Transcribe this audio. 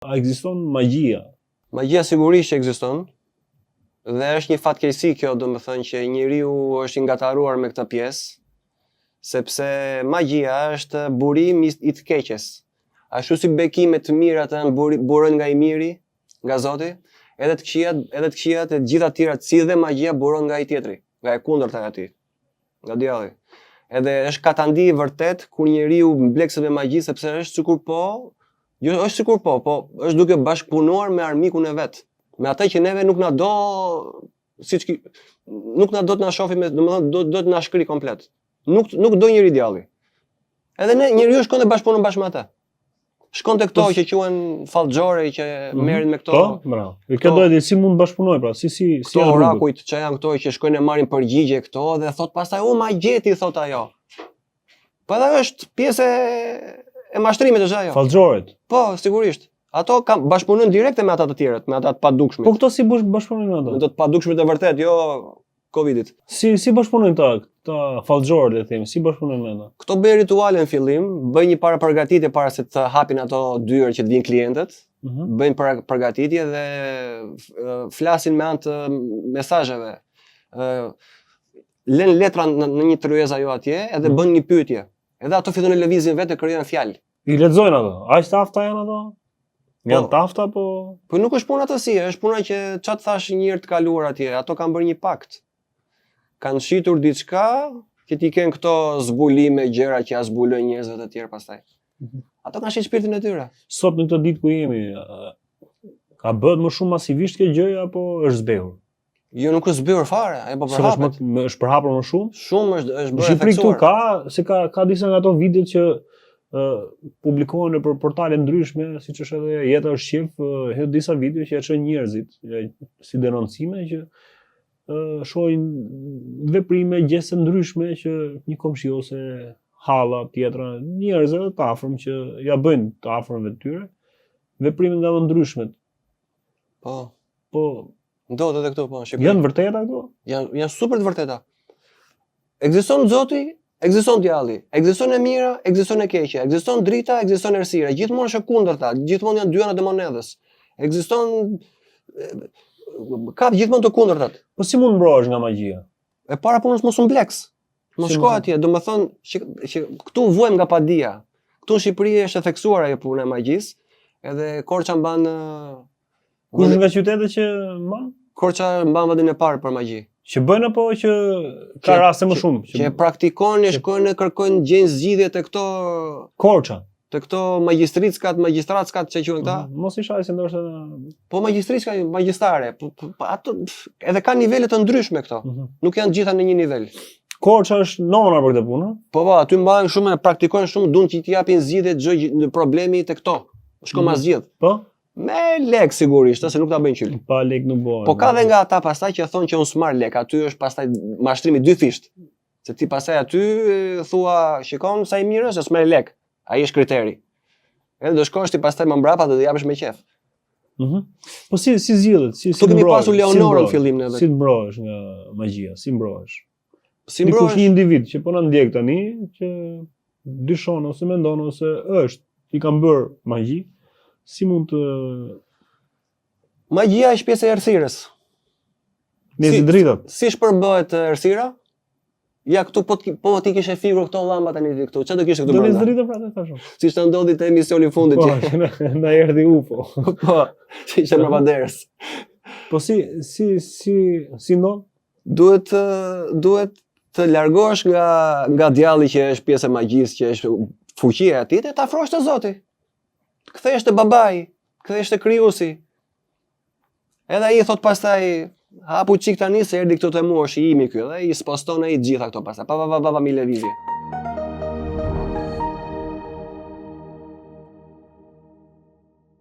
A ekziston magjia? Magjia sigurisht që ekziston. Dhe është një fatkeqësi kjo, domethënë që njeriu është i ngataruar me këtë pjesë, sepse magjia është burim i të keqes. Ashtu si bekimet të mirat burojnë nga i miri, nga Zoti, edhe të këqijat e gjitha të tjerat, si dhe magjia buron nga i tjetri, nga e kundërta e atij, nga djalli. Edhe është katandi i vërtet kur njeriu mblekset me magji, sepse është sikur është duke bashkëpunuar me armikun e vet, me atë që neve nuk na do, nuk na do të na shohë domethënë do të na shkri komplet. Nuk do njëri djalli. Edhe njeriu shkon të bashkëpunon bashkë me atë. Shkon te këto që quhen fallxhore që merren me këto. Po, bravo. Kjo do të thotë si mund të bashkëpunoj pra, si këto orakujt që janë këto që shkojnë e marrin përgjigje këto dhe thot pastaj u magjeti thot ajo. Po edhe është pjesë e mashtrimit është ajo. Fallxhoret. Po, sigurisht. Ato bashkëpunojnë direkte me ata të tjerët, me ata të padukshmit. Po këto si bashkëpunojnë me ato? Me të padukshmit e vërtet, jo Covidit. Si bashkëpunojnë këta fallxhorë, le të themi, si bashkëpunojnë me ata? Këto bëjnë rituale në fillim, bëjnë një përgatitje para se të hapin ato dyert që të vinë klientët, bëjnë përgatitje dhe flasin me anë të mesazheve. Lën letra në një tryezë ajo atje edhe bën një pyetje. Edhe ato fillojnë të lëvizin vetë e krijojnë fjalë. I lexojnë ato. Aq tafta janë ato? Janë tafta po nuk është puna atësie, është puna që çat thash një herë të kaluar atje, ato kanë bërë një pakt. Kanë shitur diçka që ti kanë këto zbulime, gjëra që ja zbulojnë njerëzve të tjerë pastaj. Ato kanë shit shpirtin e tyre. Sot në këtë ditë ku jemi, ka bëhet më shumë masivisht kjo gjëja apo është zbehur? Jo, nuk është zbehur fare, apo përhapet. Është përhapur më shumë? Shumë është bërë efektuar. Shqipëri këtu ka disa nga ato video që publikohen në portale ndryshme, siç është edhe Jeta është Shqip, hedh disa video që ja çojnë njerëzit si denoncime që shohin veprime, gjeste ndryshme që një komshi ose halla tjetra, njerëz edhe të afërm që ja bëjnë të afërmve të tyre, veprime nga më ndryshmet. Po, ndodhet edhe këtu, po, Shqipëri. Janë vërteta këtu? Janë super të vërteta. Ekziston Zoti, ekziston djalli, ekziston e mira, ekziston e keqja, ekziston drita, ekziston errësira, gjithmonë është e kundërta, gjithmonë janë dy anët e monedhës. Ekziston ka gjithmonë të kundërtat. Po si mund mbrohesh nga magjia? E para punës mos u mbleks. Mos shko atje, domethënë që këtu vuajmë nga padia. Këtu në Shqipëri është e theksuar ajo puna e magjisë, edhe Korça mban kush nga qytetet që mban? Korça mban vendin e parë për magji. Që bëjnë apo që ka raste më shumë? Që praktikojnë, shkojnë e kërkojnë gjejnë zgjidhje te këto Korça, te këto magjistratëskat që quhen këta. Mos i shaj se ndoshta po magjistratëska, magjistare, ato edhe kanë nivele të ndryshme këto. Nuk janë gjitha në një nivel. Korça është nona për këtë punë? Po, aty mbajnë shumë, praktikojnë shumë, duan që t'i japin zgjidhje çdo problemi te këto. Shko ma zgjidh. Po? Me lek sigurisht, se nuk ta bëjnë qyl. Pa lek nuk bëhen. Po ka dhe nga ata pastaj që thonë që unë s'marr lek, aty është pastaj mashtrimi dy fisht. Se ti pastaj aty thua, shikon sa i mirë është, s'merr lek. Ai është kriteri. Edhe do shkosh ti pastaj më mbrapa dhe do japësh me qef. Po si zgjidhet? Si mbrohesh? Kemi pasur Leonorën në fillim ne. Si mbrohesh nga magjia? Si mbrohesh? Dikush një individ që po na ndjek tani, që dyshon ose mendon ose i kanë bërë magji. Si mund të... Magjia është pjesë e errësirës. Nëse dritat. Si shpërbëhet errësira? Ja këtu po ti kishe figur këto llamba tani këtu. Çfarë do kishe këtu brenda? Do të dritë pra të thashë. Siç të ndodhi te emisioni i fundit që na erdhi UFO. Po, që ishte mbrapa derës. Po si ndon? Duhet të largohesh nga djalli që është pjesë e magjisë, që është fuqia e atij, të afrohesh te Zoti. Kthehesh te babai, kthehesh te krijuesi. Edhe ai thot pastaj, hapu çik tani se erdhi këtu te mua, është i imi ky, dhe i sposton ai gjitha këto pastaj. Pa mi lëvizje.